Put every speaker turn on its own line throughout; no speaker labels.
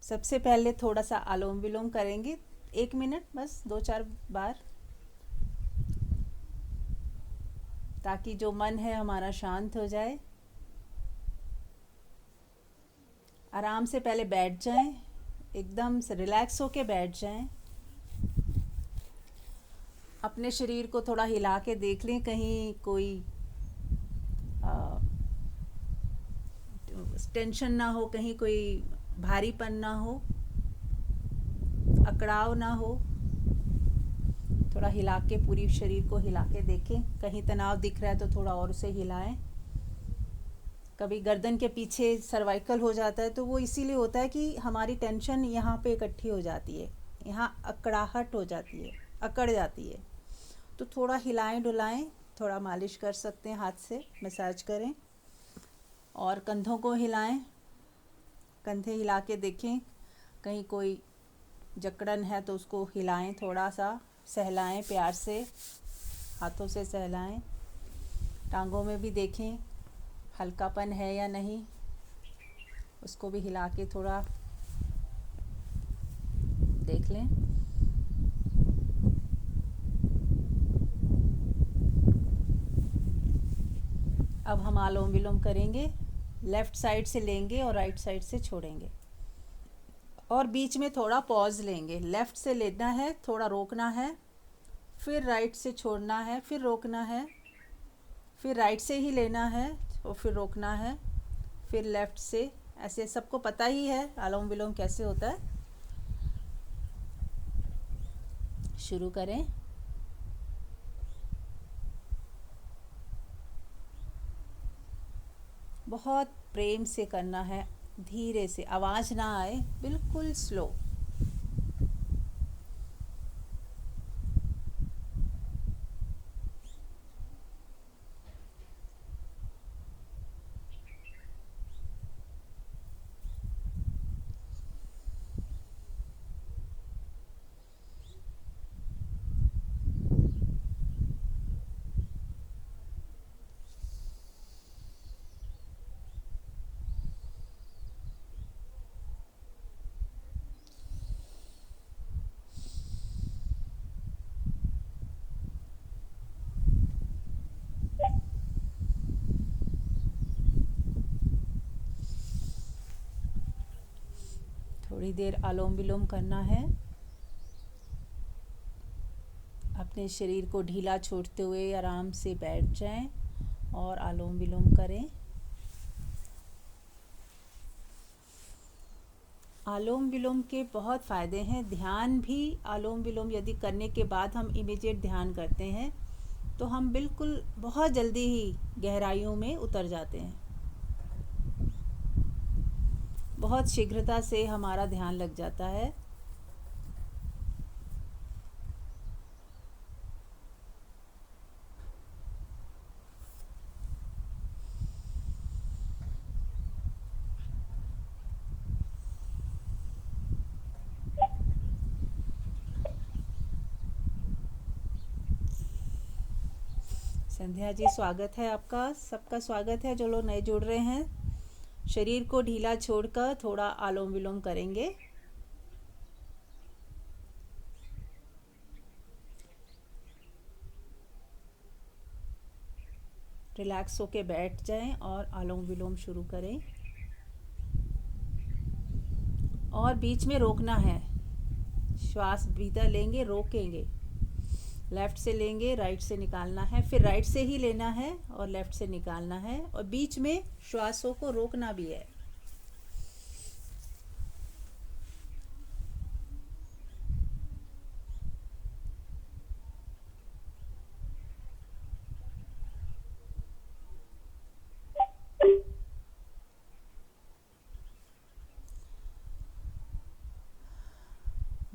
सबसे पहले थोड़ा सा अनुलोम विलोम करेंगे, 1 मिनट बस, 2-4 बार, ताकि जो मन है हमारा शांत हो जाए। आराम से पहले बैठ जाएं, एकदम से रिलैक्स होके बैठ जाएं। अपने शरीर को थोड़ा हिला के देख लें, कहीं कोई टेंशन ना हो, कहीं कोई भारीपन ना हो, अकड़ाव ना हो। थोड़ा हिला के पूरी शरीर को हिला के देखें, कहीं तनाव दिख रहा है तो थोड़ा और उसे हिलाएं। कभी गर्दन के पीछे सर्वाइकल हो जाता है तो वो इसीलिए होता है कि हमारी टेंशन यहाँ पे इकट्ठी हो जाती है, यहाँ अकड़ाहट हो जाती है, अकड़ जाती है। तो थोड़ा हिलाएं डुलाएं, थोड़ा मालिश कर सकते हैं, हाथ से मसाज करें। और कंधों को हिलाएं, कंधे हिला के देखें, कहीं कोई जकड़न है तो उसको हिलाएं, थोड़ा सा सहलाएं, प्यार से हाथों से सहलाएं। टांगों में भी देखें हल्कापन है या नहीं, उसको भी हिला के थोड़ा देख लें। अब हम अनुलोम विलोम करेंगे, लेफ़्ट साइड से लेंगे और राइट साइड से छोड़ेंगे, और बीच में थोड़ा पॉज लेंगे। लेफ़्ट से लेना है, थोड़ा रोकना है, फिर राइट से छोड़ना है, फिर रोकना है, फिर राइट से ही लेना है और फिर रोकना है, फिर लेफ़्ट से। ऐसे सबको पता ही है अनुलोम विलोम कैसे होता है। शुरू करें। बहुत प्रेम से करना है, धीरे से, आवाज़ ना आए, बिल्कुल स्लो। थोड़ी देर अनुलोम विलोम करना है, अपने शरीर को ढीला छोड़ते हुए आराम से बैठ जाएं और अनुलोम विलोम करें। अनुलोम विलोम के बहुत फ़ायदे हैं। ध्यान भी, अनुलोम विलोम यदि करने के बाद हम इमीडिएट ध्यान करते हैं तो हम बिल्कुल बहुत जल्दी ही गहराइयों में उतर जाते हैं, बहुत शीघ्रता से हमारा ध्यान लग जाता है। संध्या जी, स्वागत है आपका, सबका स्वागत है जो लोग नए जुड़ रहे हैं। शरीर को ढीला छोड़कर थोड़ा अनुलोम विलोम करेंगे। रिलैक्स होके बैठ जाएं और अनुलोम विलोम शुरू करें। और बीच में रोकना है, श्वास भीतर लेंगे, रोकेंगे, लेफ़्ट से लेंगे, राइट से निकालना है, फिर राइट से ही लेना है और लेफ़्ट से निकालना है, और बीच में श्वासों को रोकना भी है।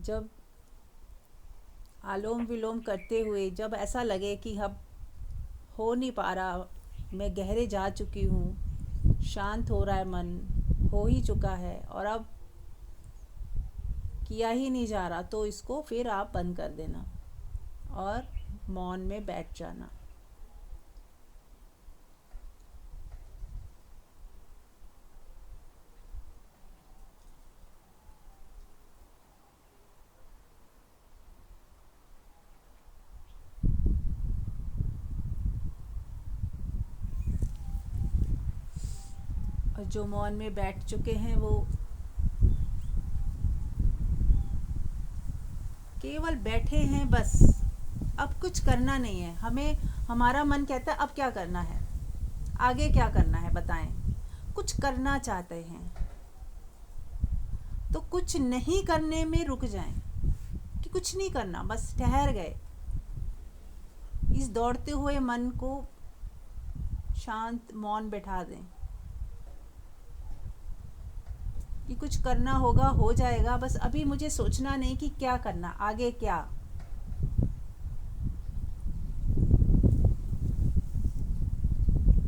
जब अनुलोम विलोम करते हुए जब ऐसा लगे कि अब हो नहीं पा रहा, मैं गहरे जा चुकी हूँ, शांत हो रहा है मन, हो ही चुका है और अब किया ही नहीं जा रहा, तो इसको फिर आप बंद कर देना और मौन में बैठ जाना। और जो मौन में बैठ चुके हैं वो केवल बैठे हैं बस। अब कुछ करना नहीं है हमें। हमारा मन कहता है अब क्या करना है, आगे क्या करना है बताएं। कुछ करना चाहते हैं तो कुछ नहीं करने में रुक जाएं कि कुछ नहीं करना, बस ठहर गए। इस दौड़ते हुए मन को शांत मौन बैठा दें कि कुछ करना होगा, हो जाएगा, बस अभी मुझे सोचना नहीं कि क्या करना, आगे क्या।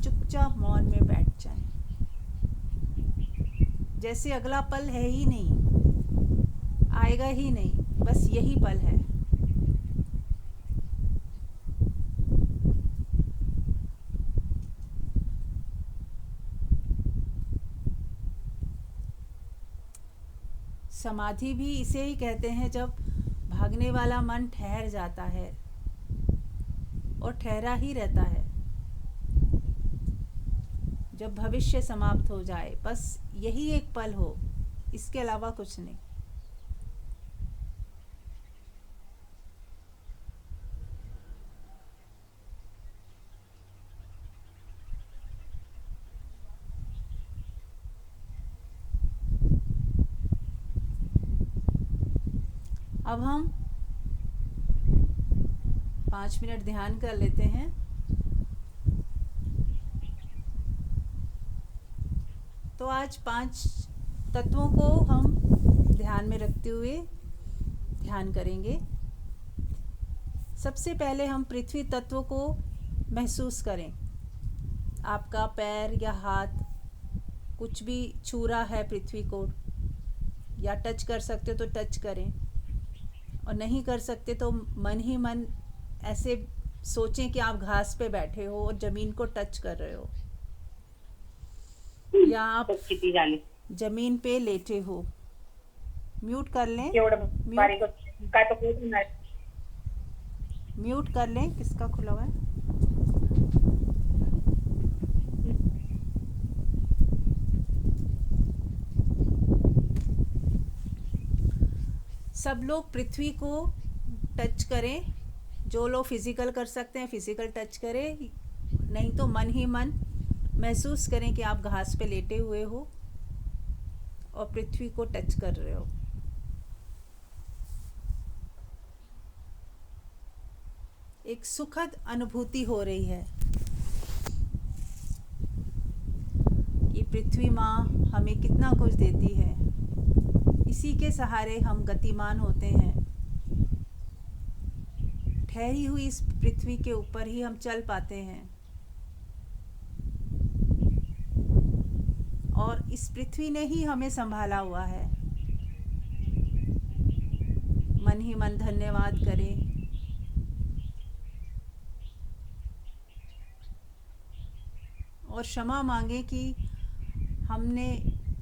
चुपचाप मौन में बैठ जाएं, जैसे अगला पल है ही नहीं, आएगा ही नहीं, बस यही पल है। समाधि भी इसे ही कहते हैं जब भागने वाला मन ठहर जाता है और ठहरा ही रहता है। जब भविष्य समाप्त हो जाए, बस यही एक पल हो, इसके अलावा कुछ नहीं। अब हम 5 मिनट ध्यान कर लेते हैं। तो आज 5 तत्वों को हम ध्यान में रखते हुए ध्यान करेंगे। सबसे पहले हम पृथ्वी तत्व को महसूस करें। आपका पैर या हाथ कुछ भी छू रहा है पृथ्वी को, या टच कर सकते हो तो टच करें, और नहीं कर सकते तो मन ही मन ऐसे सोचें कि आप घास पे बैठे हो और ज़मीन को टच कर रहे हो, या आप ज़मीन पे लेटे हो। म्यूट कर लें, म्यूट कर लें, किसका खुला हुआ है। सब लोग पृथ्वी को टच करें। जो लोग फिज़िकल कर सकते हैं फिज़िकल टच करें, नहीं तो मन ही मन महसूस करें कि आप घास पे लेटे हुए हो और पृथ्वी को टच कर रहे हो। एक सुखद अनुभूति हो रही है कि पृथ्वी माँ हमें कितना कुछ देती है, इसी के सहारे हम गतिमान होते हैं। ठहरी हुई इस पृथ्वी के ऊपर ही हम चल पाते हैं, और इस पृथ्वी ने ही हमें संभाला हुआ है। मन ही मन धन्यवाद करें। और क्षमा मांगे कि हमने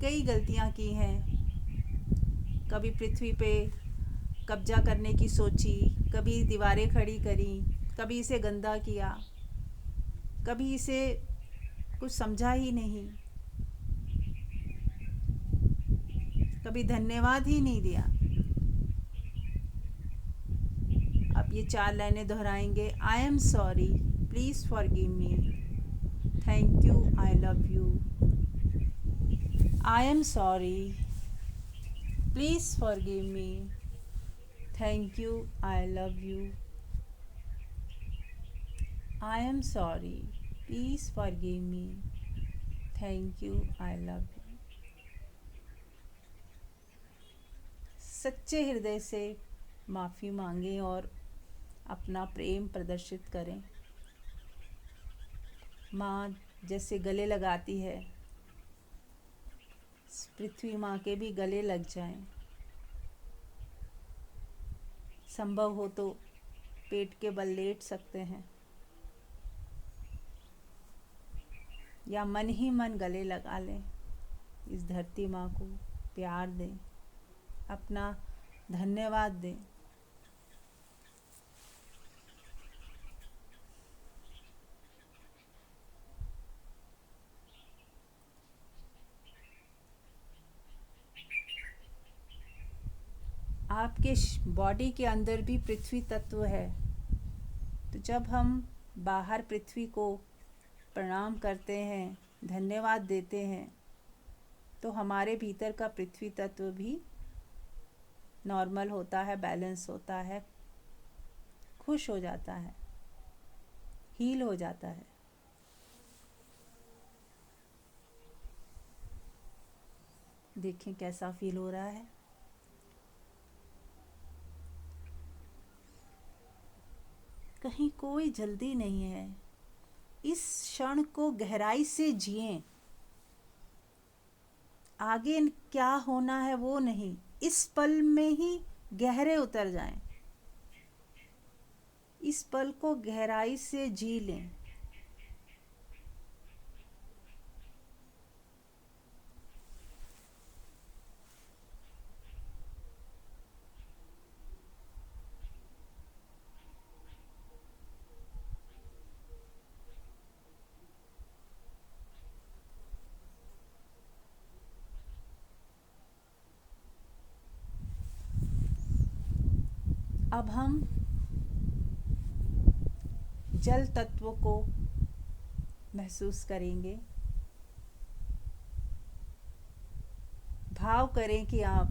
कई गलतियां की हैं। कभी पृथ्वी पे कब्जा करने की सोची, कभी दीवारें खड़ी करी, कभी इसे गंदा किया, कभी इसे कुछ समझा ही नहीं, कभी धन्यवाद ही नहीं दिया। अब ये 4 लाइनें दोहराएंगे। I am sorry, please forgive me, thank you, I love you. I am sorry, please forgive me, thank you, I love you. I am sorry, please forgive me, thank you, I love you। सच्चे हृदय से माफ़ी मांगें और अपना प्रेम प्रदर्शित करें। माँ जैसे गले लगाती है, पृथ्वी माँ के भी गले लग जाएं। संभव हो तो पेट के बल लेट सकते हैं, या मन ही मन गले लगा लें। इस धरती माँ को प्यार दें, अपना धन्यवाद दें। आपके बॉडी के अंदर भी पृथ्वी तत्व है। तो जब हम बाहर पृथ्वी को प्रणाम करते हैं, धन्यवाद देते हैं, तो हमारे भीतर का पृथ्वी तत्व भी नॉर्मल होता है, बैलेंस होता है, खुश हो जाता है, हील हो जाता है। देखें कैसा फील हो रहा है। कहीं कोई जल्दी नहीं है। इस क्षण को गहराई से जिएं। आगे क्या होना है वो नहीं, इस पल में ही गहरे उतर जाएं। इस पल को गहराई से जी लें। अब हम जल तत्व को महसूस करेंगे। भाव करें कि आप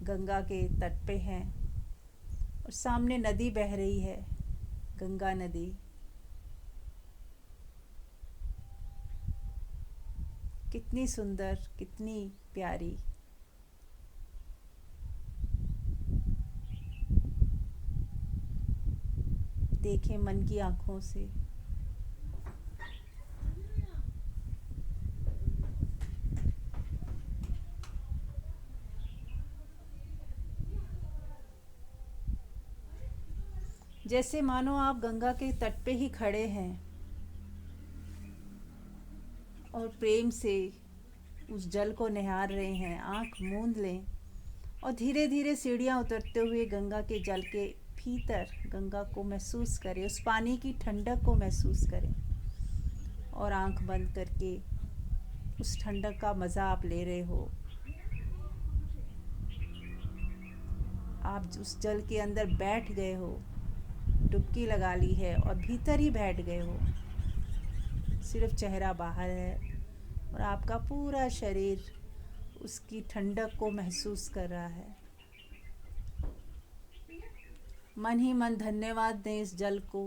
गंगा के तट पे हैं और सामने नदी बह रही है, गंगा नदी। कितनी सुंदर, कितनी प्यारी। देखें मन की आँखों से। जैसे मानो आप गंगा के तट पे ही खड़े हैं और प्रेम से उस जल को निहार रहे हैं। आँख मूंद लें और धीरे धीरे सीढ़ियाँ उतरते हुए गंगा के जल के भीतर गंगा को महसूस करें, उस पानी की ठंडक को महसूस करें और आँख बंद करके उस ठंडक का मज़ा आप ले रहे हो। आप उस जल के अंदर बैठ गए हो, डुबकी लगा ली है और भीतर ही बैठ गए हो। सिर्फ चेहरा बाहर है और आपका पूरा शरीर उसकी ठंडक को महसूस कर रहा है। मन ही मन धन्यवाद दें इस जल को।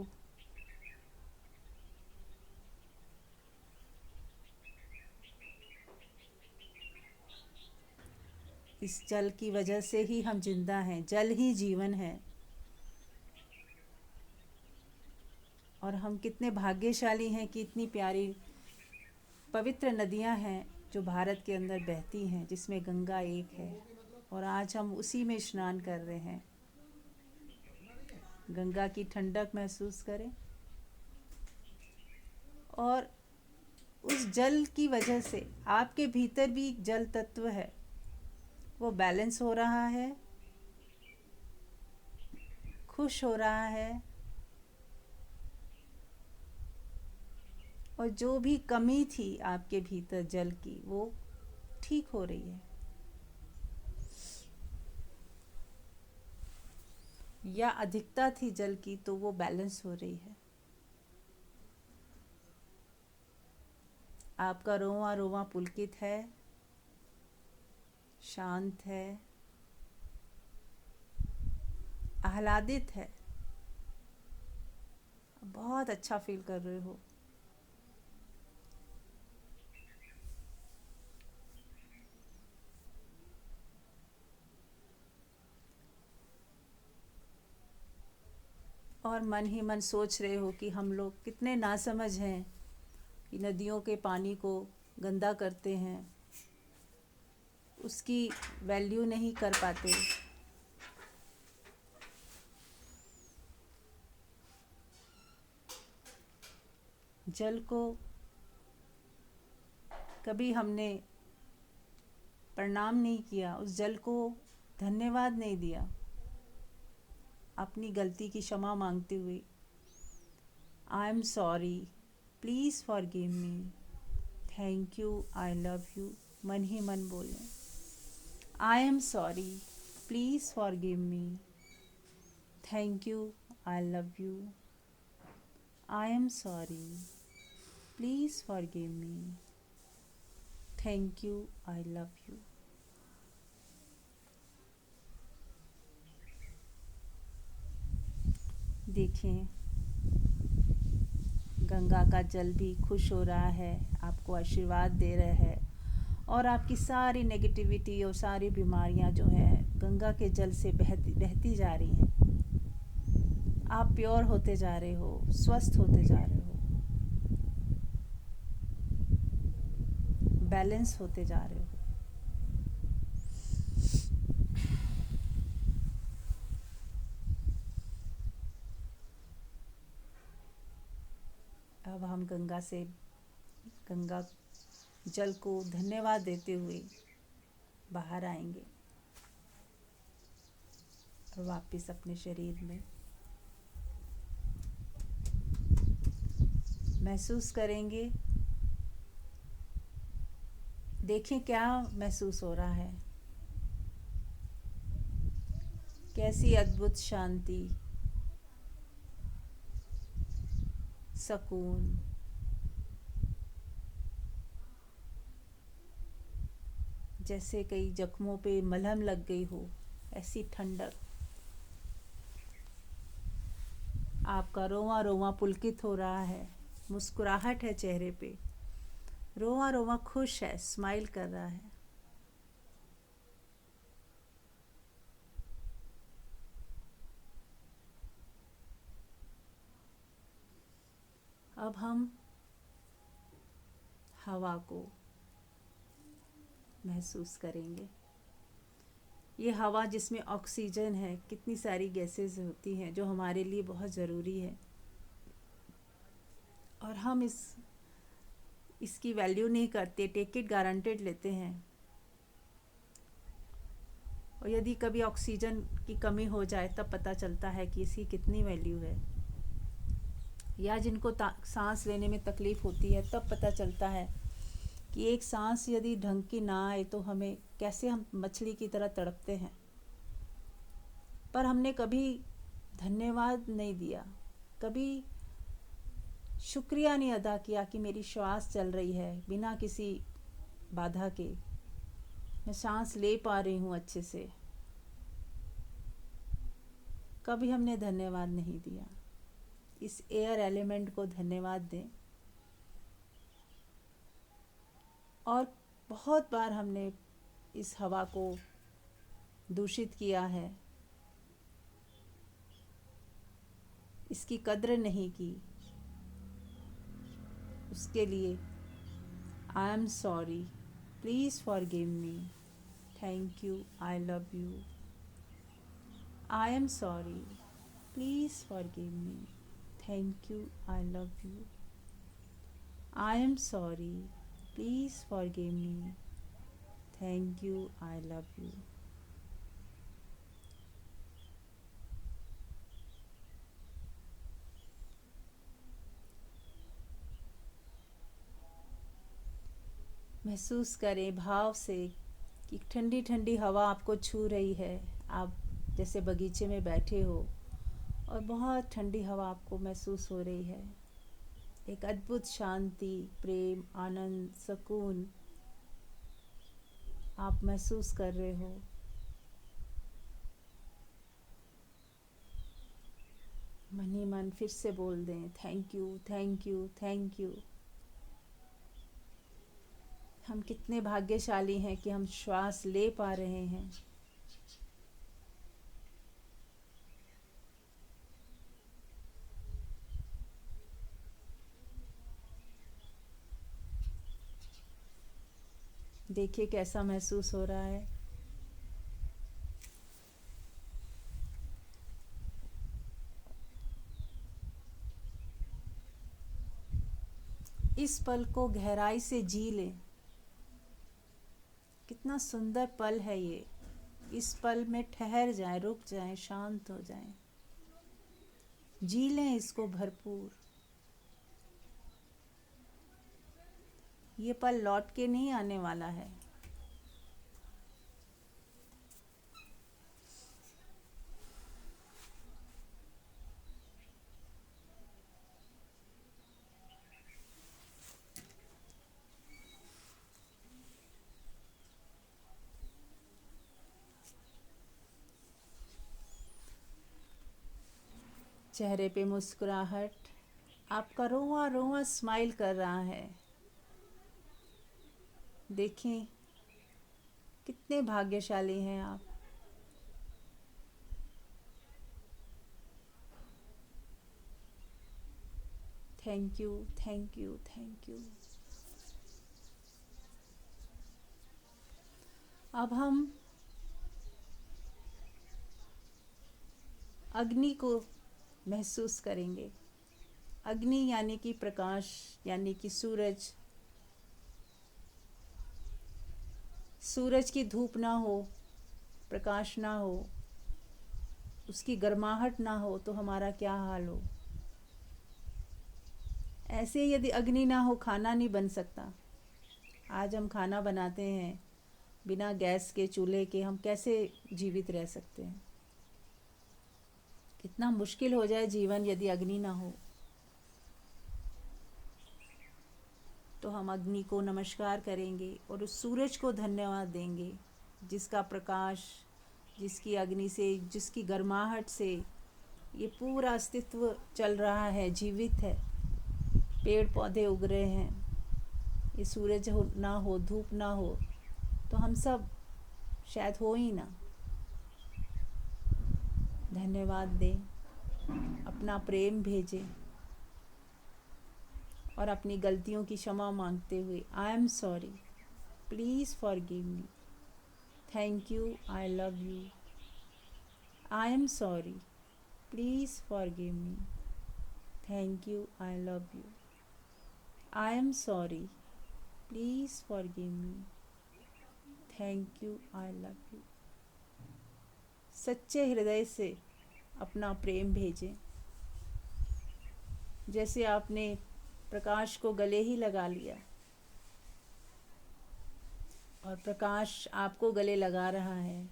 इस जल की वजह से ही हम जिंदा हैं। जल ही जीवन है और हम कितने भाग्यशाली हैं कि इतनी प्यारी पवित्र नदियां हैं जो भारत के अंदर बहती हैं, जिसमें गंगा एक है और आज हम उसी में स्नान कर रहे हैं। गंगा की ठंडक महसूस करें और उस जल की वजह से आपके भीतर भी जल तत्व है, वो बैलेंस हो रहा है, खुश हो रहा है और जो भी कमी थी आपके भीतर जल की वो ठीक हो रही है या अधिकता थी जल की तो वो बैलेंस हो रही है। आपका रोआ रोआ पुलकित है, शांत है, आह्लादित है, बहुत अच्छा फील कर रहे हो। और मन ही मन सोच रहे हो कि हम लोग कितने नासमझ हैं कि नदियों के पानी को गंदा करते हैं, उसकी वैल्यू नहीं कर पाते। जल को कभी हमने प्रणाम नहीं किया, उस जल को धन्यवाद नहीं दिया। अपनी गलती की क्षमा मांगते हुए I am sorry, please forgive me, thank you, I love you मन ही मन बोलें। I am sorry, please forgive me. Thank you, I love you. I am sorry, please forgive me. Thank you, I love you. देखें, गंगा का जल भी खुश हो रहा है, आपको आशीर्वाद दे रहा है, और आपकी सारी नेगेटिविटी और सारी बीमारियां जो है गंगा के जल से बहती जा रही हैं। आप प्योर होते जा रहे हो, स्वस्थ होते जा रहे हो, बैलेंस होते जा रहे हो। अब हम गंगा जल को धन्यवाद देते हुए बाहर आएंगे और वापस अपने शरीर में महसूस करेंगे। देखें क्या महसूस हो रहा है, कैसी अद्भुत शांति, सुकून, जैसे कई जख्मों पे मलहम लग गई हो, ऐसी ठंडक। आपका रोवा रोवा पुलकित हो रहा है, मुस्कुराहट है चेहरे पे, रोवा रोवा खुश है, स्माइल कर रहा है। अब हम हवा को महसूस करेंगे। ये हवा जिसमें ऑक्सीजन है, कितनी सारी गैसेस होती हैं जो हमारे लिए बहुत ज़रूरी है, और हम इसकी वैल्यू नहीं करते, टेक इट गारंटेड लेते हैं। और यदि कभी ऑक्सीजन की कमी हो जाए तब पता चलता है कि इसकी कितनी वैल्यू है। या जिनको सांस लेने में तकलीफ़ होती है तब पता चलता है कि एक सांस यदि ढंग की ना आए तो हमें कैसे हम मछली की तरह तड़पते हैं। पर हमने कभी धन्यवाद नहीं दिया, कभी शुक्रिया नहीं अदा किया कि मेरी श्वास चल रही है बिना किसी बाधा के, मैं सांस ले पा रही हूँ अच्छे से। कभी हमने धन्यवाद नहीं दिया। इस एयर एलिमेंट को धन्यवाद दें। और बहुत बार हमने इस हवा को दूषित किया है, इसकी कद्र नहीं की। उसके लिए I am sorry, please forgive me, thank you, I love you. I am sorry, please forgive me, thank you, I love you. I am sorry, please forgive me, thank you, I love you. महसूस करें भाव से कि ठंडी ठंडी हवा आपको छू रही है। आप जैसे बगीचे में बैठे हो और बहुत ठंडी हवा आपको महसूस हो रही है। एक अद्भुत शांति, प्रेम, आनंद, सुकून आप महसूस कर रहे हो। मन ही मन फिर से बोल दें, thank you, thank you, thank you. हम कितने भाग्यशाली हैं कि हम श्वास ले पा रहे हैं। देखिए कैसा महसूस हो रहा है। इस पल को गहराई से जी लें। कितना सुंदर पल है ये। इस पल में ठहर जाएं, रुक जाएं, शांत हो जाएं, जी लें इसको भरपूर। ये पल लौट के नहीं आने वाला है। चेहरे पे मुस्कुराहट, आपका रोआ रोआ स्माइल कर रहा है। देखें कितने भाग्यशाली हैं आप। Thank you, thank you, thank you. अब हम अग्नि को महसूस करेंगे। अग्नि यानी कि प्रकाश, यानी कि सूरज। सूरज की धूप ना हो, प्रकाश ना हो, उसकी गर्माहट ना हो तो हमारा क्या हाल हो। ऐसे यदि अग्नि ना हो, खाना नहीं बन सकता। आज हम खाना बनाते हैं बिना गैस के, चूल्हे के, हम कैसे जीवित रह सकते हैं। कितना मुश्किल हो जाए जीवन यदि अग्नि ना हो। तो हम अग्नि को नमस्कार करेंगे और उस सूरज को धन्यवाद देंगे, जिसका प्रकाश, जिसकी अग्नि से, जिसकी गर्माहट से ये पूरा अस्तित्व चल रहा है, जीवित है। पेड़ पौधे उग रहे हैं। ये सूरज हो ना हो, धूप ना हो तो हम सब शायद हो ही ना। धन्यवाद दें, अपना प्रेम भेजें और अपनी गलतियों की क्षमा मांगते हुए, I am sorry, please forgive me, thank you, I love you, I am sorry, please forgive me, thank you, I love you, I am sorry, please forgive me, thank you, I love you. सच्चे हृदय से अपना प्रेम भेजें। जैसे आपने प्रकाश को गले ही लगा लिया और प्रकाश आपको गले लगा रहा है।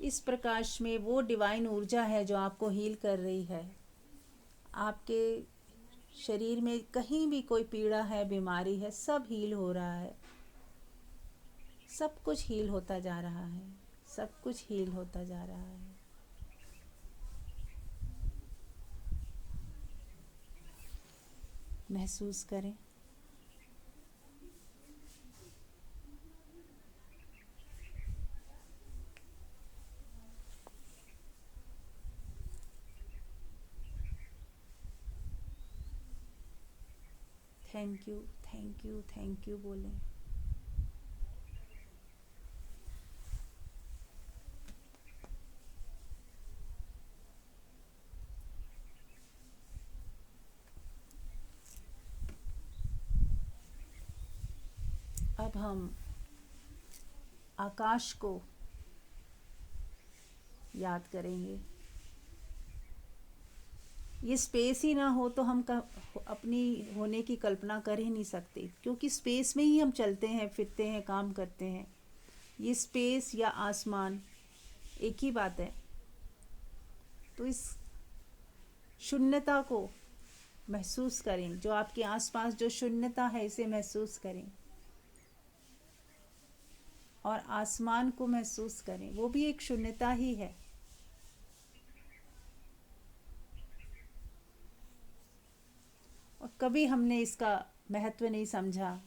इस प्रकाश में वो डिवाइन ऊर्जा है जो आपको हील कर रही है। आपके शरीर में कहीं भी कोई पीड़ा है, बीमारी है, सब हील हो रहा है। सब कुछ हील होता जा रहा है। सब कुछ हील होता जा रहा है। महसूस करें। Thank you, thank you, thank you बोलें। अब हम आकाश को याद करेंगे। ये स्पेस ही ना हो तो हम अपनी होने की कल्पना कर ही नहीं सकते, क्योंकि स्पेस में ही हम चलते हैं, फिरते हैं, काम करते हैं। ये स्पेस या आसमान एक ही बात है। तो इस शून्यता को महसूस करें। जो आपके आसपास जो शून्यता है, इसे महसूस करें और आसमान को महसूस करें। वो भी एक शून्यता ही है। और कभी हमने इसका महत्व नहीं समझा,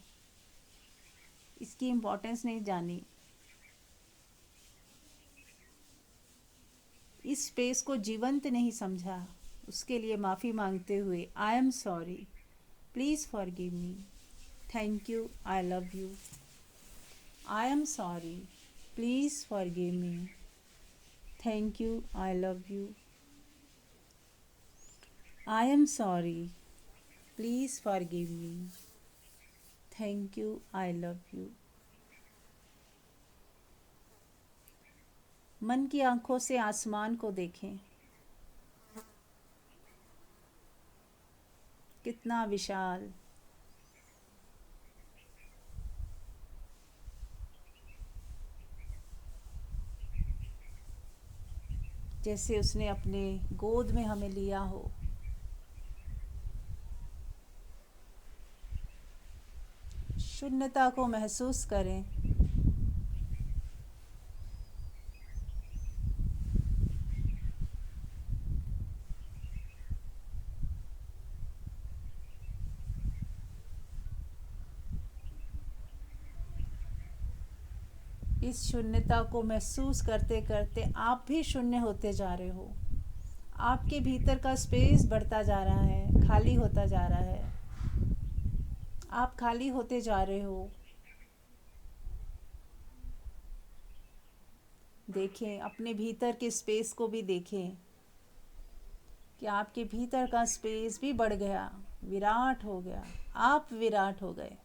इसकी इम्पोर्टेंस नहीं जानी। इस स्पेस को जीवंत नहीं समझा। उसके लिए माफ़ी मांगते हुए, I am sorry, please forgive me, thank you, I love you, I am sorry, please forgive me, thank you, I love you, I am sorry, please forgive me, thank you, I love you. मन की आंखों से आसमान को देखें। कितना विशाल। जैसे उसने अपने गोद में हमें लिया हो। शून्यता को महसूस करें। इस शून्यता को महसूस करते करते आप भी शून्य होते जा रहे हो। आपके भीतर का स्पेस बढ़ता जा रहा है, खाली होता जा रहा है। आप खाली होते जा रहे हो। देखें, अपने भीतर के स्पेस को भी देखें कि आपके भीतर का स्पेस भी बढ़ गया, विराट हो गया, आप विराट हो गए।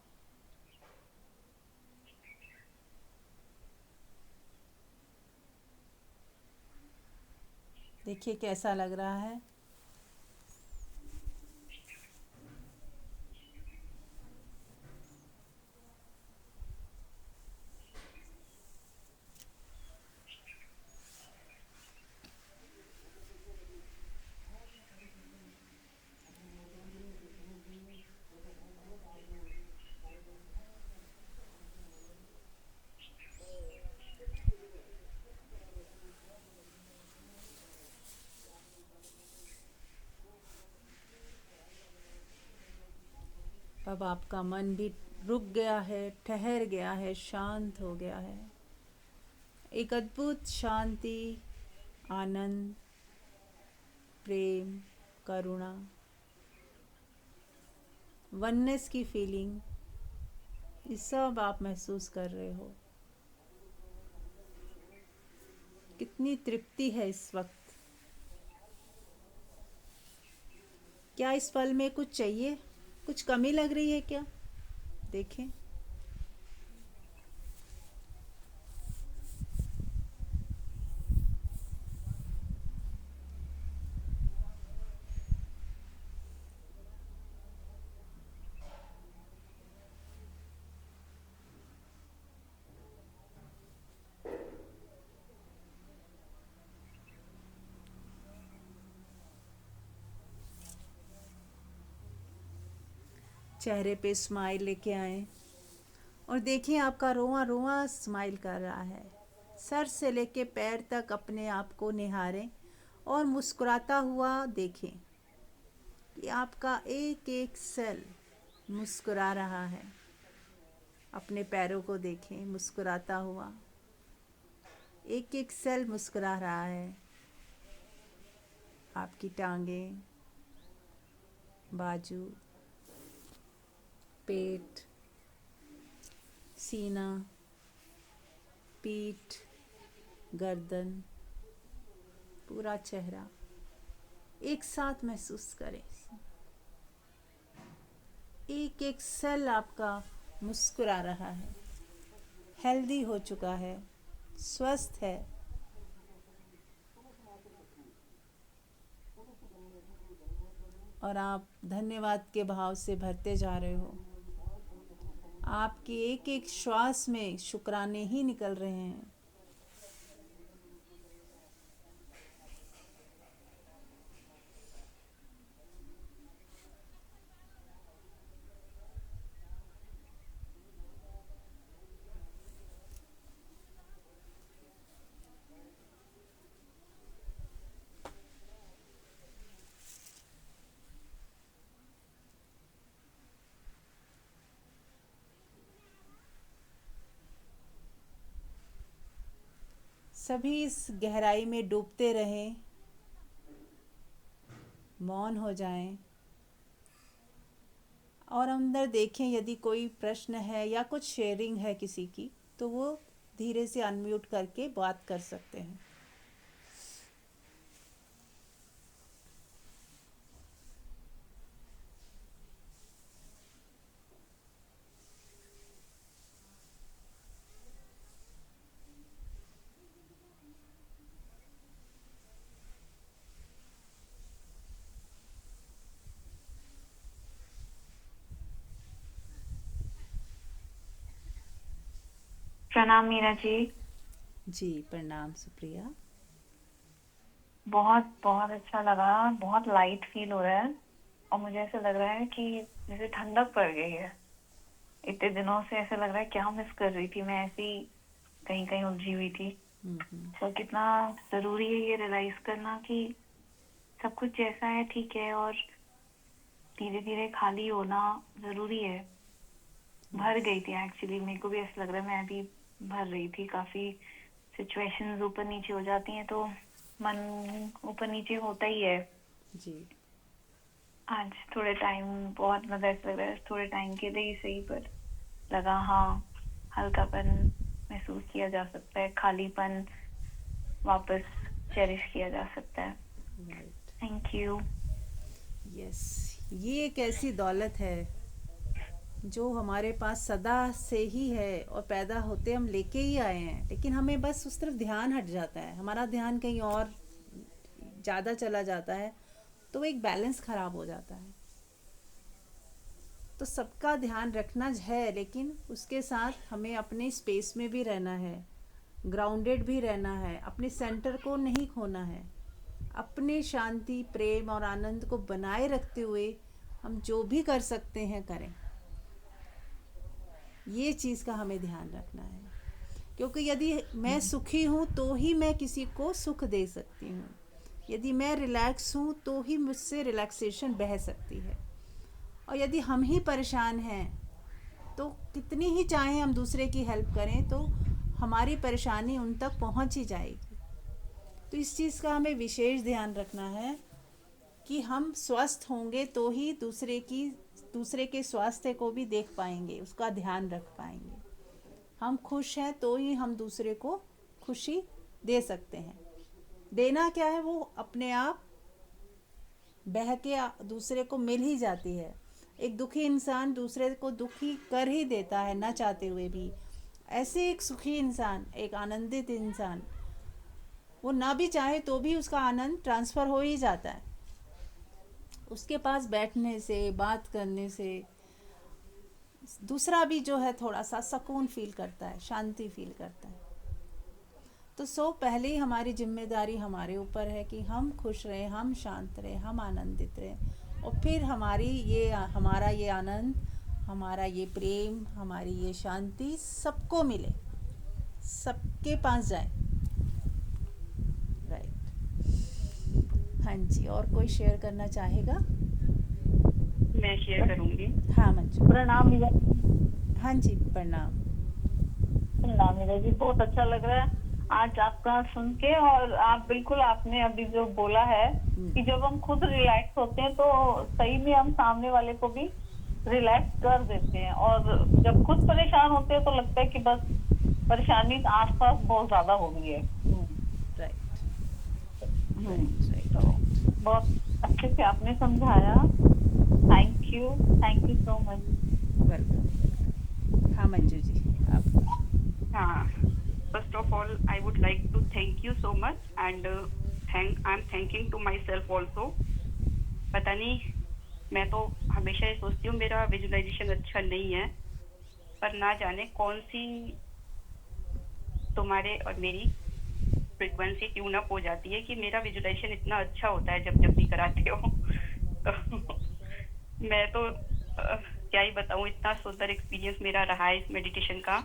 देखिए कैसा लग रहा है। अब आपका मन भी रुक गया है, ठहर गया है, शांत हो गया है। एक अद्भुत शांति, आनंद, प्रेम, करुणा, वननेस की फीलिंग, ये सब आप महसूस कर रहे हो। कितनी तृप्ति है इस वक्त। क्या इस पल में कुछ चाहिए, कुछ कमी लग रही है क्या? देखें। चेहरे पे स्माइल लेके आए और देखिए आपका रोआ रोआ स्माइल कर रहा है। सर से लेके पैर तक अपने आप को निहारें और मुस्कुराता हुआ देखें कि आपका एक एक सेल मुस्कुरा रहा है। अपने पैरों को देखें मुस्कुराता हुआ, एक एक सेल मुस्कुरा रहा है। आपकी टांगें, बाजू, पेट, सीना, पीठ, गर्दन, पूरा चेहरा एक साथ महसूस करें। एक एक सेल आपका मुस्कुरा रहा है, हेल्दी हो चुका है, स्वस्थ है। और आप धन्यवाद के भाव से भरते जा रहे हो। आपकी एक एक श्वास में शुक्राने ही निकल रहे हैं। सभी इस गहराई में डूबते रहें, मौन हो जाएं और अंदर देखें यदि कोई प्रश्न है या कुछ शेयरिंग है किसी की, तो वो धीरे से अनम्यूट करके बात कर सकते हैं।
प्रणाम मीरा जी।
जी प्रणाम सुप्रिया।
बहुत बहुत अच्छा लगा, बहुत लाइट फील हो रहा है और मुझे ऐसा लग रहा है कि जैसे ठंडक पड़ गई है। इतने दिनों से ऐसा लग रहा है क्या मिस कर रही थी मैं, ऐसी कहीं कहीं उलझी हुई थी। तो कितना जरूरी है ये रियलाइज करना कि सब कुछ जैसा है ठीक है और धीरे धीरे खाली होना जरूरी है। भर गई थी एक्चुअली, मेरे को भी ऐसा लग रहा है मैं अभी भर रही थी। काफी सिचुएशंस ऊपर नीचे हो जाती हैं तो मन ऊपर नीचे होता ही है।
जी।
आज थोड़े टाइम बहुत मतलब ऐसा लग रहा है थोड़े टाइम के लिए ही सही, पर लगा हाँ हल्कापन महसूस किया जा सकता है, खालीपन वापस चेरिश किया जा सकता है।
राइट।
Thank you.
यस। ये एक ऐसी दौलत है जो हमारे पास सदा से ही है और पैदा होते हम लेके ही आए हैं, लेकिन हमें बस उस तरफ ध्यान हट जाता है, हमारा ध्यान कहीं और ज़्यादा चला जाता है, तो वो एक बैलेंस ख़राब हो जाता है। तो सबका ध्यान रखना है, लेकिन उसके साथ हमें अपने स्पेस में भी रहना है, ग्राउंडेड भी रहना है, अपने सेंटर को नहीं खोना है, अपने शांति प्रेम और आनंद को बनाए रखते हुए हम जो भी कर सकते हैं करें। ये चीज़ का हमें ध्यान रखना है, क्योंकि यदि मैं सुखी हूँ तो ही मैं किसी को सुख दे सकती हूँ, यदि मैं रिलैक्स हूँ तो ही मुझसे रिलैक्सेशन बह सकती है, और यदि हम ही परेशान हैं तो कितनी ही चाहें हम दूसरे की हेल्प करें तो हमारी परेशानी उन तक पहुंच ही जाएगी। तो इस चीज़ का हमें विशेष ध्यान रखना है कि हम स्वस्थ होंगे तो ही दूसरे के स्वास्थ्य को भी देख पाएंगे, उसका ध्यान रख पाएंगे। हम खुश हैं तो ही हम दूसरे को खुशी दे सकते हैं। देना क्या है, वो अपने आप बह के दूसरे को मिल ही जाती है। एक दुखी इंसान दूसरे को दुखी कर ही देता है न चाहते हुए भी। ऐसे एक सुखी इंसान, एक आनंदित इंसान, वो ना भी चाहे तो भी उसका आनंद ट्रांसफ़र हो ही जाता है। उसके पास बैठने से, बात करने से दूसरा भी जो है थोड़ा सा सुकून फील करता है, शांति फील करता है। तो पहले ही हमारी जिम्मेदारी हमारे ऊपर है कि हम खुश रहें, हम शांत रहें, हम आनंदित रहें, और फिर हमारा ये आनंद, हमारा ये प्रेम, हमारी ये शांति सबको मिले, सबके पास जाए। राइट। हाँ जी, और कोई शेयर करना चाहेगा?
मैं शेयर करूंगी।
हाँ मंजू।
प्रणाम मीरा।
हाँ जी, प्रणाम।
प्रणाम मीरा जी, बहुत अच्छा लग रहा है आज आपका सुन के। और आप बिल्कुल आपने अभी जो बोला है कि जब हम खुद रिलैक्स होते हैं तो सही में हम सामने वाले को भी रिलैक्स कर देते हैं, और जब खुद परेशान होते हैं तो लगता है कि बस परेशानी आसपास बहुत ज्यादा हो गई है।
राइट।
तो बहुत अच्छे से आपने समझाया। Thank you so much.
Welcome. हाँ मंजू जी, आप।
हाँ, first of all I would like to thank you so much and I am thanking to myself also. पता नहीं, मैं तो हमेशा ये सोचती हूँ मेरा विजुअलाइजेशन अच्छा नहीं है, पर ना जाने कौन सी तुम्हारे और मेरी फ्रिक्वेंसी ट्यून अप हो जाती है कि मेरा विजुअलाइजेशन इतना अच्छा होता है जब भी कराते हो। तो मैं तो क्या ही बताऊं, इतना सुंदर एक्सपीरियंस मेरा रहा है इस मेडिटेशन का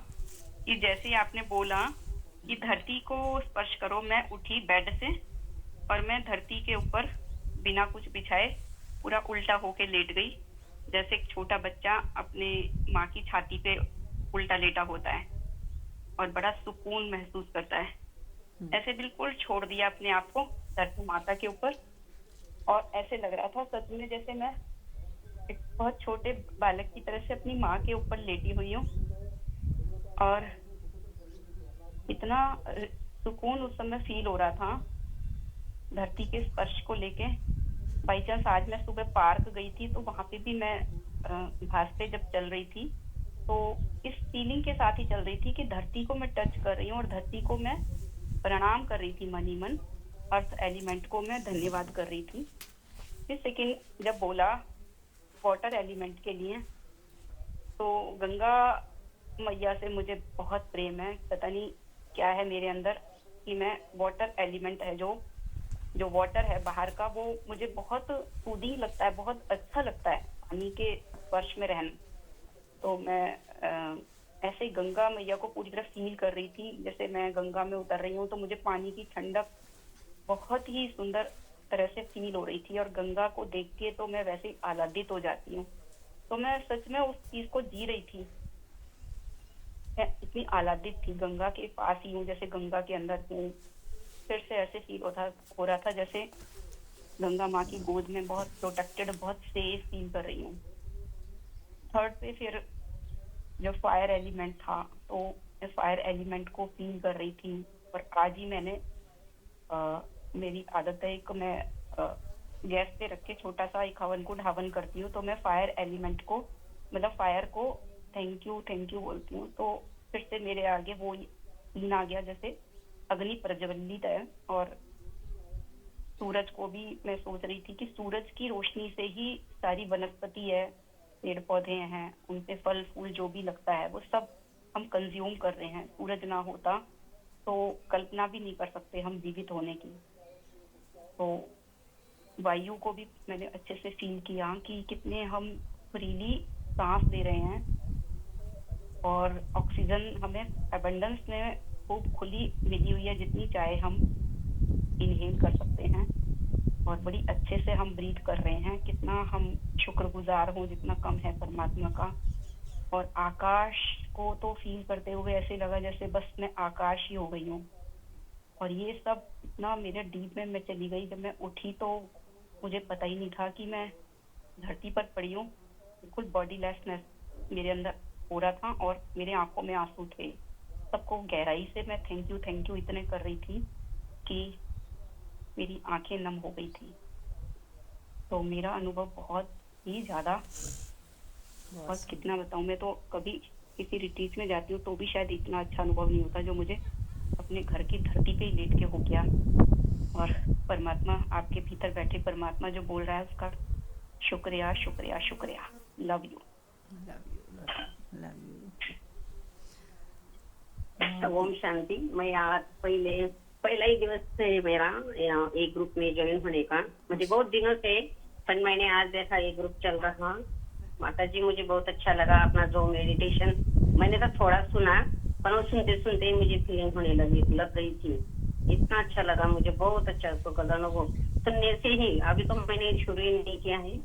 कि जैसे ही आपने बोला कि धरती को स्पर्श करो, मैं उठी बेड से और मैं धरती के ऊपर बिना कुछ बिछाए पूरा उल्टा होके लेट गई, जैसे एक छोटा बच्चा अपने माँ की छाती पे उल्टा लेटा होता है और बड़ा सुकून महसूस करता है। ऐसे बिल्कुल छोड़ दिया अपने आप को धरती माता के ऊपर, और ऐसे लग रहा था सच में जैसे मैं एक बहुत छोटे बालक की तरह से अपनी माँ के ऊपर लेटी हुई हूँ। और इतना सुकून उस समय फील हो रहा था धरती के स्पर्श को लेके। बाई चांस आज मैं सुबह पार्क गई थी तो वहां पे भी मैं घास पे जब चल रही थी तो इस फीलिंग के साथ ही चल रही थी कि धरती को मैं टच कर रही हूँ और धरती को मैं प्रणाम कर रही थी मन ही मन। अर्थ एलिमेंट को मैं धन्यवाद कर रही थी। फिर सेकेंड जब बोला वाटर एलिमेंट के लिए, तो गंगा मैया से मुझे बहुत प्रेम है। पता नहीं क्या है मेरे अंदर कि मैं वाटर एलिमेंट है, जो वाटर है बाहर का, वो मुझे बहुत सूदिंग लगता है, बहुत अच्छा लगता है पानी के स्पर्श में रहना। तो मैं ऐसे गंगा मैया को पूरी तरह फील कर रही थी। जैसे मैं गंगा में उतर रही हूँ तो मुझे पानी की ठंडक बहुत ही सुंदर तरह से फील हो रही थी, और गंगा को देख के तो मैं वैसे ही आह्लादित हो जाती हूँ। तो मैं सच में उस चीज को जी रही थी। मैं इतनी आह्लादित थी, गंगा के पास ही हूँ, जैसे गंगा के अंदर हूँ। फिर से ऐसे फील हो रहा था जैसे गंगा माँ की गोद में बहुत प्रोटेक्टेड, बहुत सेफ फील कर रही हूँ। थर्ड पे फिर जो फायर एलिमेंट था, तो मैं फायर एलिमेंट को फील कर रही थी। और आज ही मैंने मेरी आदत है, एक मैं गैस पे रख के छोटा सा एक हवन कुंड हवन करती हूँ, तो मैं फायर एलिमेंट को, मतलब फायर को थैंक यू बोलती हूँ। तो फिर से मेरे आगे वो सीन आ गया जैसे अग्नि प्रज्वलित है। और सूरज को भी मैं सोच रही थी कि सूरज की रोशनी से ही सारी वनस्पति है, पेड़ पौधे हैं, उनसे फल फूल जो भी लगता है वो सब हम कंज्यूम कर रहे हैं। सूरज ना होता तो कल्पना भी नहीं कर सकते हम जीवित होने की। तो वायु को भी मैंने अच्छे से फील किया कि कितने हम फ्रीली सांस ले रहे हैं, और ऑक्सीजन हमें एबंडेंस में खूब खुली मिली हुई है, जितनी चाहे हम इनहेल कर सकते हैं, और बड़ी अच्छे से हम ब्रीथ कर रहे हैं। कितना हम शुक्रगुजार हों, जितना कम है परमात्मा का। और आकाश को तो फील करते हुए ऐसे लगा जैसे बस मैं आकाश ही हो गई हूँ। और ये सब इतना मेरे डीप में मैं चली गई। जब मैं उठी तो मुझे पता ही नहीं था कि मैं धरती पर पड़ी हूँ। बिल्कुल बॉडीलेसनेस मेरे अंदर हो रहा था, और मेरे आंखों में आंसू थे। सबको गहराई से मैं थैंक यू इतने कर रही थी कि मेरी आंखें नम हो गई थी। तो मेरा अनुभव बहुत ही ज्यादा, और कितना बताऊं, मैं तो कभी किसी रिट्रीट में जाती हूँ तो भी शायद इतना अच्छा अनुभव नहीं होता जो मुझे अपने घर की धरती पे ही लेट के हो गया। और परमात्मा, आपके भीतर बैठे परमात्मा जो बोल रहा है उसका शुक्रिया शुक्रिया शुक्रिया। Love you.
Love you.
ओम शांति। मैं आज पहला ही दिवस से मेरा एक ग्रुप में ज्वाइन होने का, मुझे बहुत दिनों से, पर मैंने आज देखा ये ग्रुप चल रहा। माता जी मुझे बहुत अच्छा लगा अपना जो मेडिटेशन, मैंने तो थोड़ा सुना, पर वो सुनते सुनते ही मुझे फीलिंग होने लग गई थी। इतना अच्छा लगा मुझे, बहुत अच्छा सुखद अनुभव सुनने से ही। अभी तो मैंने शुरू ही नहीं किया है,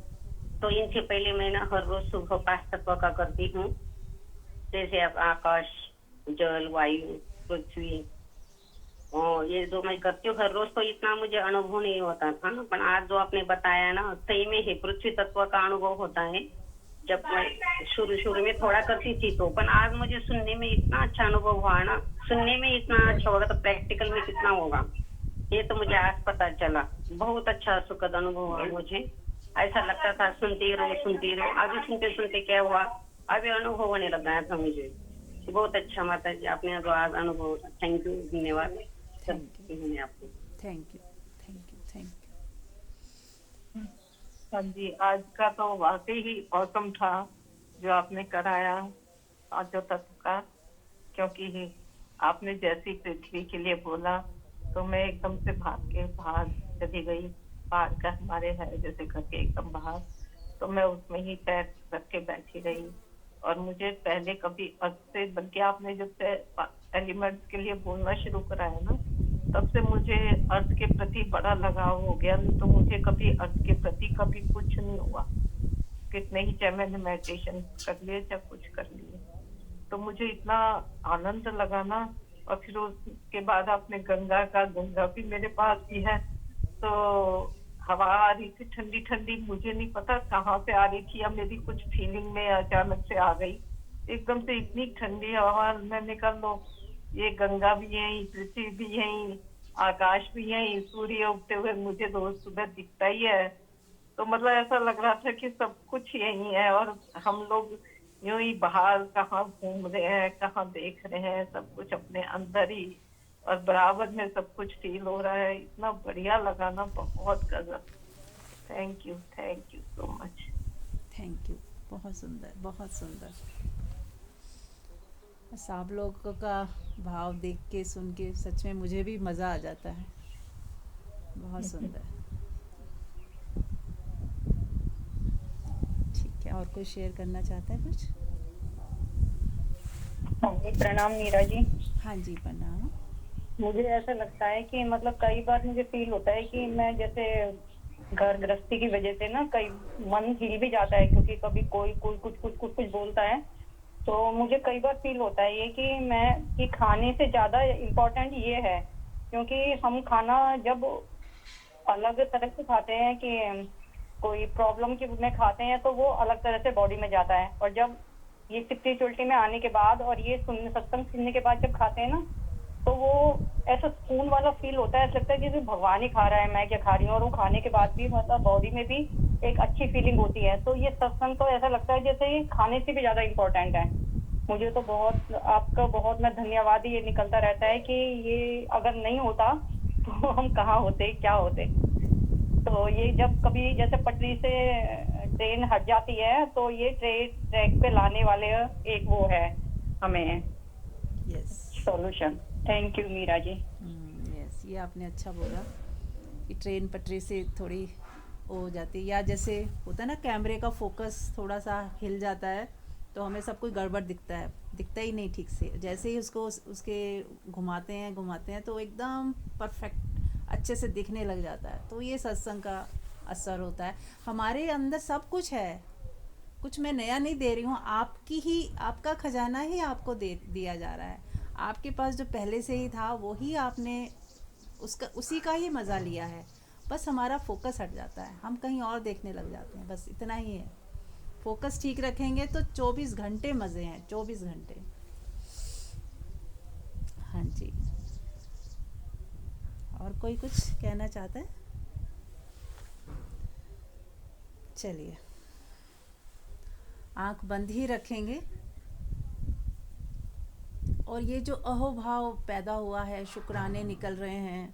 तो इनसे पहले मैं हर रोज सुबह 5 तत्व का करती हूँ, जैसे अब आकाश, जल, वायु, पृथ्वी, और ये जो मैं करती हूँ हर रोज, तो इतना मुझे अनुभव नहीं होता था। पर आज जो आपने बताया ना, सही में ही पृथ्वी तत्व का अनुभव होता है। जब मैं शुरू में थोड़ा करती थी तो, पर आज मुझे सुनने में इतना अच्छा अनुभव हुआ ना, सुनने में इतना अच्छा होगा तो प्रैक्टिकल में कितना होगा, ये तो मुझे आज पता चला। बहुत अच्छा सुखद अनुभव हुआ मुझे। ऐसा लगता था सुनती रहो। अभी सुनते सुनते क्या हुआ, अभी अनुभव होने लगा था मुझे। बहुत अच्छा माता जी, आपने जो आज अनुभव, थैंक यू, धन्यवाद आपको।
Thank you.
हाँ जी, आज का तो वाकई ही औसम था जो आपने कराया, पांचों तत्व का। क्योंकि आपने जैसी पृथ्वी के लिए बोला तो मैं एकदम से भाग के बाहर चली गई। बाहर का हमारे है जैसे घर के एकदम बाहर, तो मैं उसमें ही पैर रख के बैठी रही। और मुझे पहले कभी अर्थ से, बल्कि आपने जब से एलिमेंट्स के लिए बोलना शुरू कराया ना, तब से मुझे अर्थ के प्रति बड़ा लगाव हो गया। नहीं तो मुझे कभी अर्थ के प्रति कभी कुछ नहीं हुआ, कितने ही चाहे मैंने मेडिटेशन कर लिए चाहे कुछ कर लिए। तो मुझे इतना आनंद लगा ना। और फिर उसके बाद आपने गंगा भी मेरे पास ही है, तो हवा आ रही थी ठंडी ठंडी, मुझे नहीं पता कहाँ से आ रही थी, या मेरी कुछ फीलिंग में अचानक से आ गई एकदम से इतनी ठंडी हवा। मैंने कहा लो, ये गंगा भी यही, पृथ्वी भी यही, आकाश भी यही, सूर्य उगते हुए मुझे रोज सुबह दिखता ही है। तो मतलब ऐसा लग रहा था कि सब कुछ यही है, और हम लोग यूं ही बाहर कहाँ घूम रहे हैं, कहाँ देख रहे हैं, सब कुछ अपने अंदर ही, और बराबर में सब कुछ फील हो रहा है। इतना बढ़िया लगा ना, बहुत गजब। Thank you so much.
Thank you. बहुत सुंदर। बस आप लोगों का भाव देख के, सुन के सच में मुझे भी मज़ा आ जाता है। बहुत सुंदर। ठीक है, और कोई शेयर करना चाहता है कुछ?
हाँ जी, प्रणाम नीरा जी।
हाँ जी, प्रणाम।
मुझे ऐसा लगता है कि मतलब कई बार मुझे फील होता है कि मैं जैसे घर गृहस्थी की वजह से ना कई मन हिल भी जाता है, क्योंकि कभी कोई कुछ बोलता है, तो मुझे कई बार फील होता है ये कि खाने से ज्यादा इम्पोर्टेंट ये है, क्योंकि हम खाना जब अलग तरह से खाते हैं कि कोई प्रॉब्लम के में खाते हैं तो वो अलग तरह से बॉडी में जाता है, और जब ये स्पिरिचुअलिटी में आने के बाद और ये सत्संग सुनने के बाद जब खाते हैं ना, तो वो ऐसा सुकून वाला फील होता है, ऐसा लगता है कि भगवान ही खा रहा है, मैं क्या खा रही हूँ, और वो खाने के बाद भी मतलब बॉडी में भी एक अच्छी फीलिंग होती है। तो ये सत्संग तो ऐसा लगता है जैसे ये खाने से भी ज्यादा इम्पोर्टेंट है। मुझे तो बहुत आपका बहुत मैं धन्यवाद ही ये निकलता रहता है कि ये अगर नहीं होता तो हम कहाँ होते, क्या होते। तो ये जब कभी जैसे पटरी से ट्रेन हट जाती है तो ये ट्रैक पे लाने वाले एक वो है हमें
yes.
Solution. Thank you Meera ji.
Yes, ये आपने अच्छा बोला कि ट्रेन पटरी से थोड़ी हो जाती है, या जैसे होता है ना कैमरे का फोकस थोड़ा सा हिल जाता है तो हमें सब कुछ गड़बड़ दिखता है, दिखता ही नहीं ठीक से। जैसे ही उसको उसके घुमाते हैं तो एकदम परफेक्ट अच्छे से दिखने लग जाता है। तो ये सत्संग का असर होता है। हमारे अंदर सब कुछ है, कुछ मैं नया नहीं दे रही हूँ, आपका खजाना ही आपको दिया जा रहा है। आपके पास जो पहले से ही था वो ही आपने उसी का ही मज़ा लिया है। बस हमारा फोकस हट जाता है, हम कहीं और देखने लग जाते हैं, बस इतना ही है। फोकस ठीक रखेंगे तो 24 घंटे मज़े हैं, 24 घंटे। हाँ जी, और कोई कुछ कहना चाहता है? चलिए, आंख बंद ही रखेंगे। और ये जो अहोभाव पैदा हुआ है, शुक्राने निकल रहे हैं,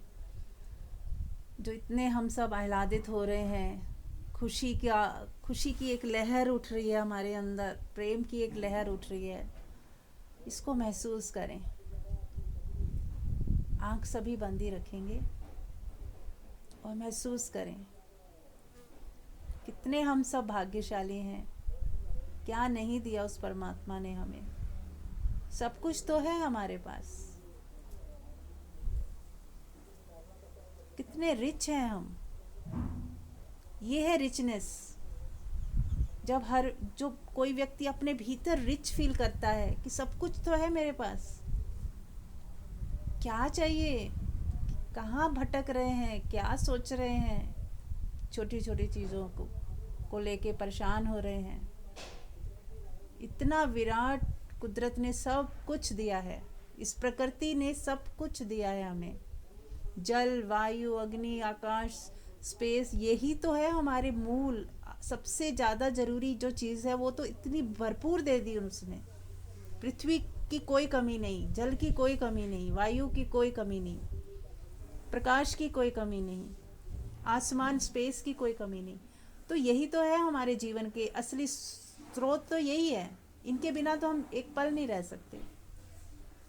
जो इतने हम सब आह्लादित हो रहे हैं, खुशी की एक लहर उठ रही है हमारे अंदर, प्रेम की एक लहर उठ रही है, इसको महसूस करें। आंख सभी बंद ही रखेंगे और महसूस करें कितने हम सब भाग्यशाली हैं, क्या नहीं दिया उस परमात्मा ने हमें। सब कुछ तो है हमारे पास, कितने रिच हैं हम। ये है रिचनेस। जो कोई व्यक्ति अपने भीतर रिच फील करता है कि सब कुछ तो है मेरे पास, क्या चाहिए, कहाँ भटक रहे हैं, क्या सोच रहे हैं, छोटी छोटी चीज़ों को लेके परेशान हो रहे हैं। इतना विराट कुदरत ने सब कुछ दिया है, इस प्रकृति ने सब कुछ दिया है हमें। जल, वायु, अग्नि, आकाश, स्पेस, यही तो है हमारे मूल। सबसे ज़्यादा ज़रूरी जो चीज़ है वो तो इतनी भरपूर दे दी उसने। पृथ्वी की कोई कमी नहीं, जल की कोई कमी नहीं, वायु की कोई कमी नहीं, प्रकाश की कोई कमी नहीं, आसमान स्पेस की कोई कमी नहीं। तो यही तो है हमारे जीवन के असली स्रोत, तो यही है। इनके बिना तो हम एक पल नहीं रह सकते।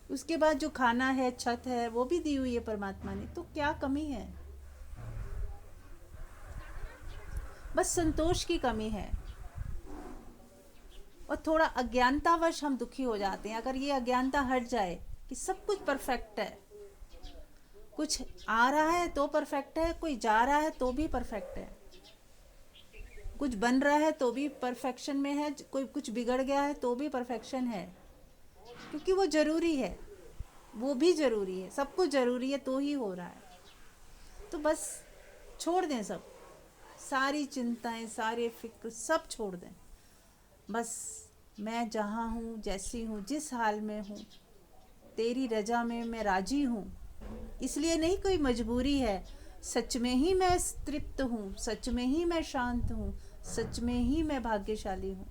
उसके बाद जो खाना है, छत है, वो भी दी हुई है परमात्मा ने, तो क्या कमी है? बस संतोष की कमी है। और थोड़ा अज्ञानतावश हम दुखी हो जाते हैं। अगर ये अज्ञानता हट जाए कि सब कुछ परफेक्ट है, कुछ आ रहा है तो परफेक्ट है, कोई जा रहा है तो भी परफेक्ट है, कुछ बन रहा है तो भी परफेक्शन में है, कोई कुछ बिगड़ गया है तो भी परफेक्शन है, क्योंकि वो ज़रूरी है, वो भी ज़रूरी है, सब कुछ ज़रूरी है तो ही हो रहा है। तो बस छोड़ दें सब, सारी चिंताएं, सारे फिक्र सब छोड़ दें। बस मैं जहाँ हूँ, जैसी हूँ, जिस हाल में हूँ, तेरी रजा में मैं राजी हूँ। इसलिए नहीं कोई मजबूरी है, सच में ही मैं तृप्त हूँ, सच में ही मैं शांत हूँ, सच में ही मैं भाग्यशाली हूँ।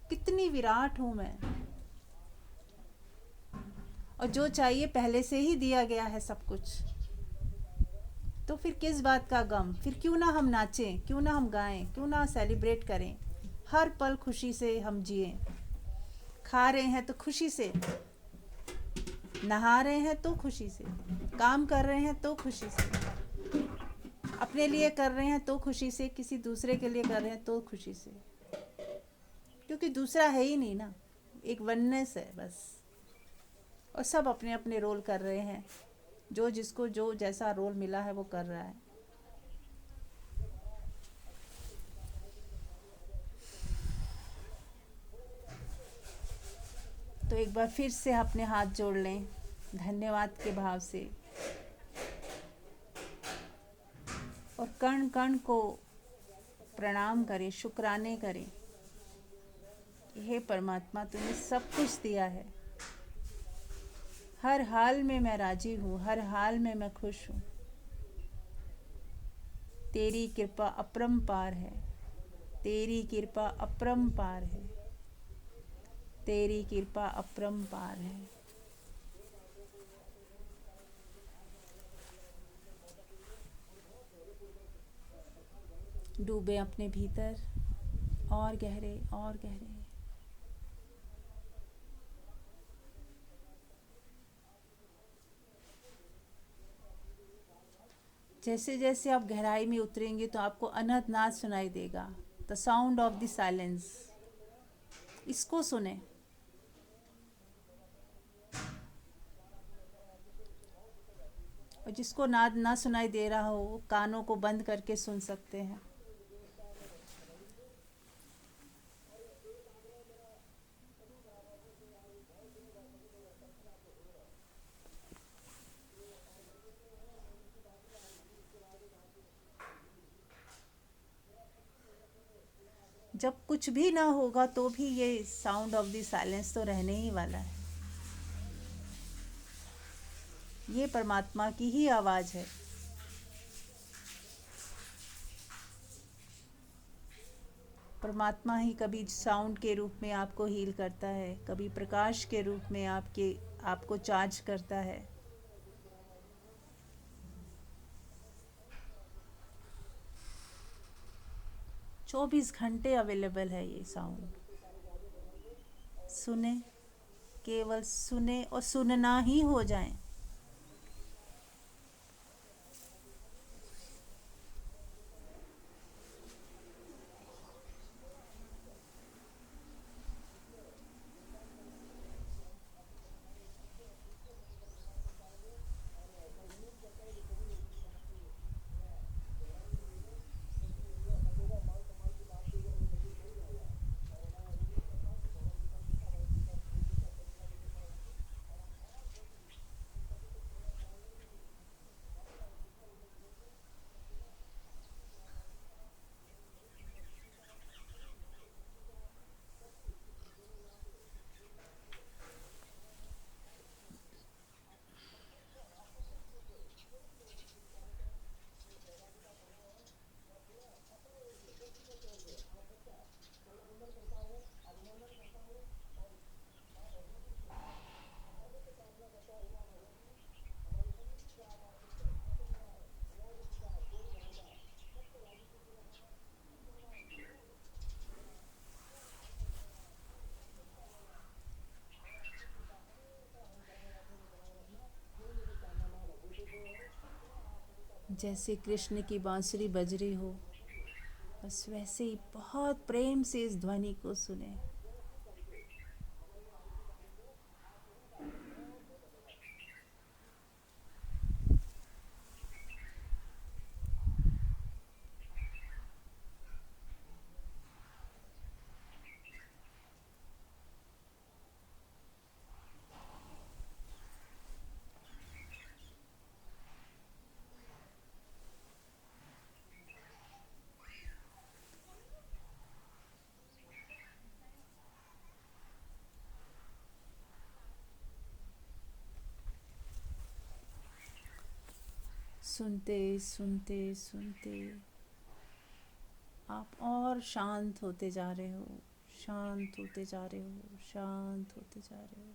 कितनी विराट हूँ मैं, और जो चाहिए पहले से ही दिया गया है सब कुछ। तो फिर किस बात का गम? फिर क्यों ना हम नाचें, क्यों ना हम गाएं, क्यों ना सेलिब्रेट करें, हर पल खुशी से हम जिएं। खा रहे हैं तो खुशी से, नहा रहे हैं तो खुशी से, काम कर रहे हैं तो खुशी से, अपने लिए कर रहे हैं तो खुशी से, किसी दूसरे के लिए कर रहे हैं तो खुशी से, क्योंकि दूसरा है ही नहीं ना, एक वननेस है बस। और सब अपने अपने रोल कर रहे हैं, जो जिसको जो जैसा रोल मिला है वो कर रहा है। तो एक बार फिर से अपने हाथ जोड़ लें धन्यवाद के भाव से, और कण कण को प्रणाम करें, शुक्राने करें। हे परमात्मा, तूने सब कुछ दिया है, हर हाल में मैं राजी हूँ, हर हाल में मैं खुश हूँ। तेरी कृपा अपरंपार है, तेरी कृपा अपरंपार है, तेरी कृपा अपरंपार है। डूबे अपने भीतर और गहरे और गहरे। जैसे जैसे आप गहराई में उतरेंगे तो आपको अनहद नाद सुनाई देगा, the sound of the silence. इसको सुने। और जिसको नाद ना सुनाई दे रहा हो वो कानों को बंद करके सुन सकते हैं। जब कुछ भी ना होगा तो भी ये साउंड ऑफ द साइलेंस तो रहने ही वाला है। ये परमात्मा की ही आवाज़ है। परमात्मा ही कभी साउंड के रूप में आपको हील करता है, कभी प्रकाश के रूप में आपको चार्ज करता है। चौबीस घंटे अवेलेबल है ये साउंड। सुने, केवल सुने और सुनना ही हो जाए। जैसे कृष्ण की बांसुरी बज रही हो, बस वैसे ही बहुत प्रेम से इस ध्वनि को सुने। सुनते सुनते सुनते आप और शांत होते जा रहे हो, शांत होते जा रहे हो, शांत होते जा रहे हो।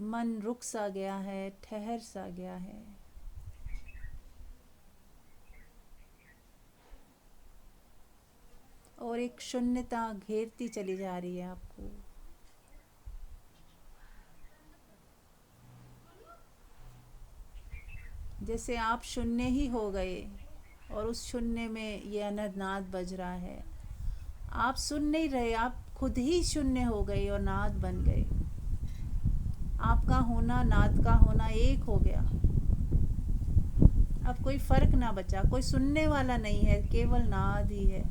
मन रुक सा गया है, ठहर सा गया है। और एक शून्यता घेरती चली जा रही है आपको। जैसे आप शून्य ही हो गए और उस शून्य में ये अनहद बज रहा है। आप सुन नहीं रहे, आप खुद ही शून्य हो गए और नाद बन गए। आपका होना नाद का होना एक हो गया। अब कोई फर्क ना बचा, कोई सुनने वाला नहीं है, केवल नाद ही है।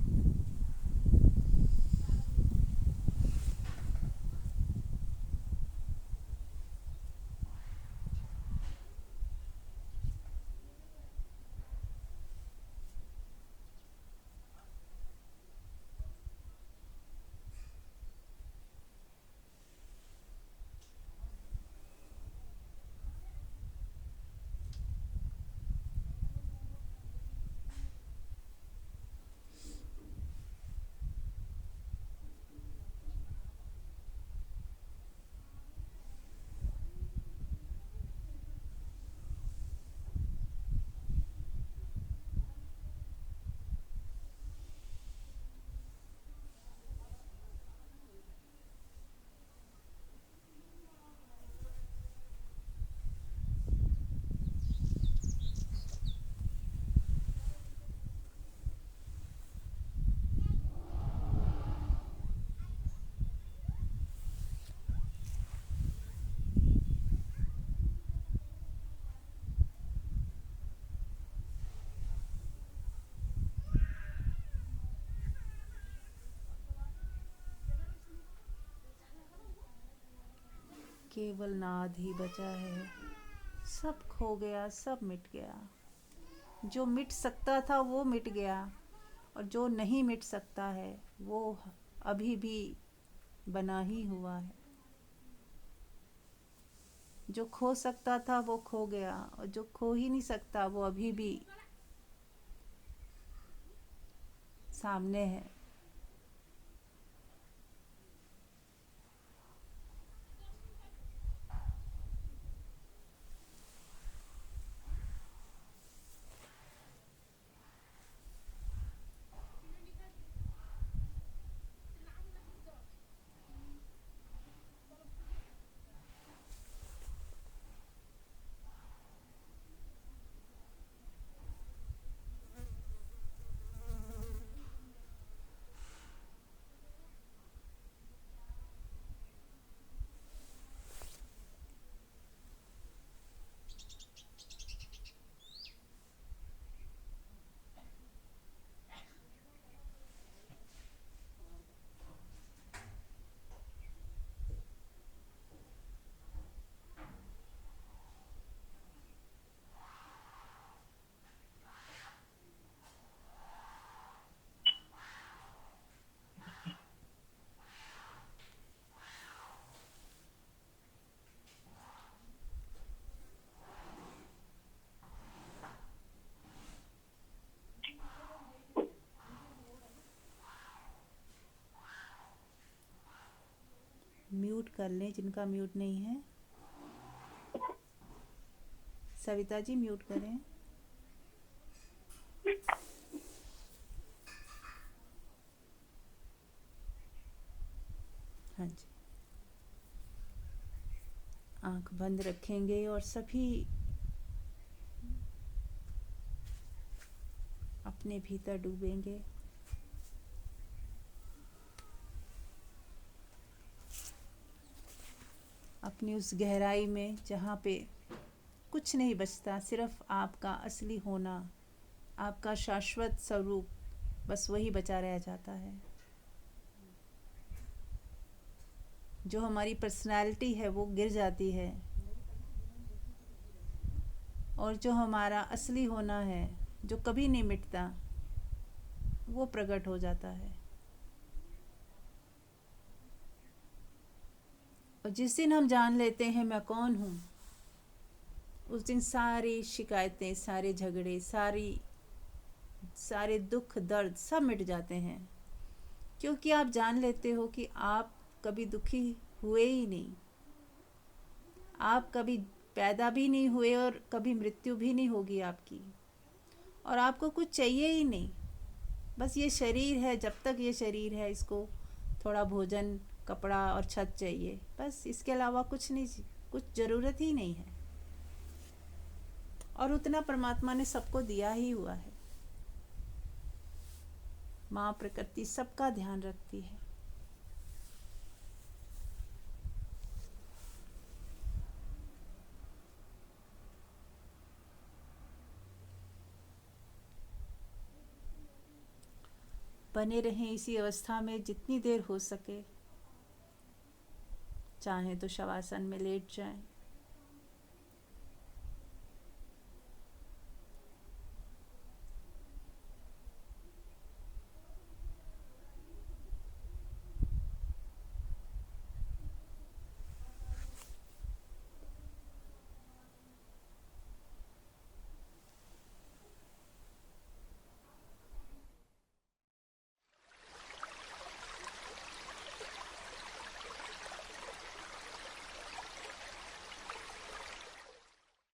केवल नाद ही बचा है। सब खो गया, सब मिट गया। जो मिट सकता था वो मिट गया, और जो नहीं मिट सकता है वो अभी भी बना ही हुआ है। जो खो सकता था वो खो गया, और जो खो ही नहीं सकता वो अभी भी सामने है। म्यूट कर लें जिनका म्यूट नहीं है। सविता जी म्यूट करें। हाँ जी, आंख बंद रखेंगे और सभी अपने भीतर डूबेंगे। अपनी उस गहराई में जहाँ पे कुछ नहीं बचता, सिर्फ आपका असली होना, आपका शाश्वत स्वरूप, बस वही बचा रह जाता है। जो हमारी पर्सनैलिटी है वो गिर जाती है, और जो हमारा असली होना है जो कभी नहीं मिटता वो प्रकट हो जाता है। और जिस दिन हम जान लेते हैं मैं कौन हूँ, उस दिन सारी शिकायतें, सारे झगड़े, सारे दुख दर्द सब मिट जाते हैं। क्योंकि आप जान लेते हो कि आप कभी दुखी हुए ही नहीं, आप कभी पैदा भी नहीं हुए और कभी मृत्यु भी नहीं होगी आपकी, और आपको कुछ चाहिए ही नहीं। बस ये शरीर है, जब तक ये शरीर है इसको थोड़ा भोजन, कपड़ा और छत चाहिए, बस इसके अलावा कुछ नहीं, कुछ ज़रूरत ही नहीं है। और उतना परमात्मा ने सबको दिया ही हुआ है। माँ प्रकृति सबका ध्यान रखती है। बने रहें इसी अवस्था में जितनी देर हो सके। चाहें तो शवासन में लेट जाएं,